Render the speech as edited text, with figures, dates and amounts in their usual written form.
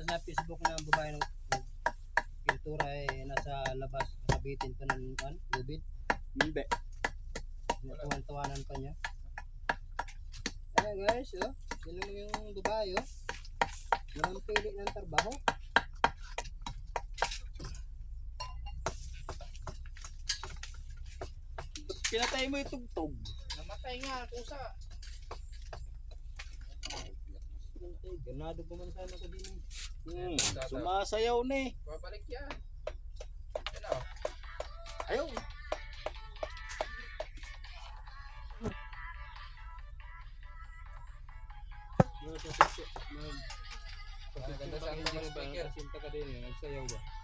na Facebook na babae ng pintura nasa labas, nakabitin pa ng lubid. Hindi. Tuwan-tuwanan pa niya. Ayan guys, sino mo yung babae, walang pili ng trabaho. Pinatay mo yung tugtog. Namatay nga, kusa. Ganado pa man sana ko din. Sumasayaw na eh. Babalik yan. Ano? Ayaw. Ganda sa ang speaker. Sinta ka din, nagsayaw ba?